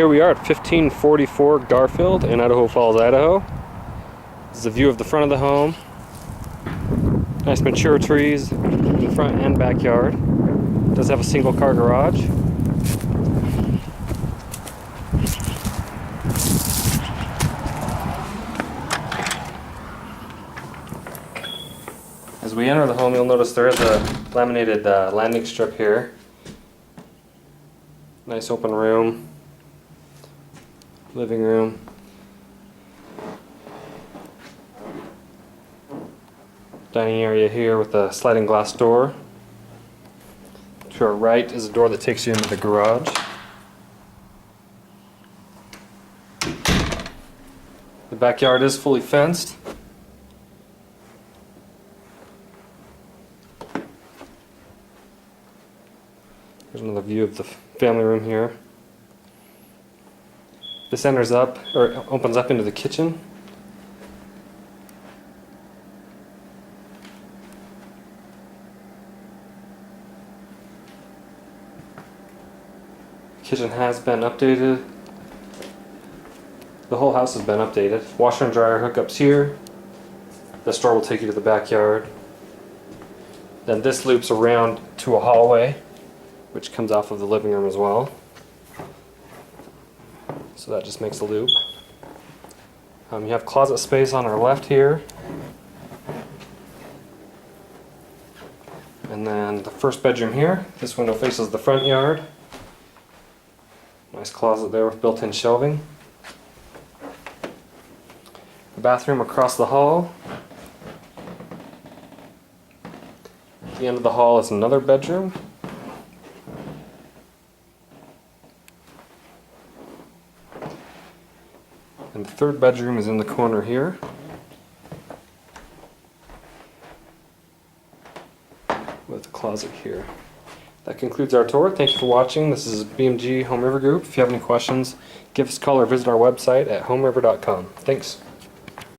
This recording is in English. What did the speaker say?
Here we are at 1544 Garfield in Idaho Falls, Idaho. This is a view of the front of the home. Nice mature trees in the front and backyard. It does have a single car garage. As we enter the home, you'll notice there is a laminated landing strip here. Nice open room. Living room. Dining area here with a sliding glass door. To our right is a door that takes you into the garage. The backyard is fully fenced. Here's another view of the family room here. This opens up into the kitchen. The kitchen has been updated. The whole house has been updated. Washer and dryer hookups here. This door will take you to the backyard. Then this loops around to a hallway, which comes off of the living room as well. So that just makes a loop. You have closet space on our left here. And then the first bedroom here. This window faces the front yard. Nice closet there with built-in shelving. The bathroom across the hall. At the end of the hall is another bedroom. And the third bedroom is in the corner here. With a closet here. That concludes our tour. Thank you for watching. This is BMG Home River Group. If you have any questions, give us a call or visit our website at homeriver.com. Thanks.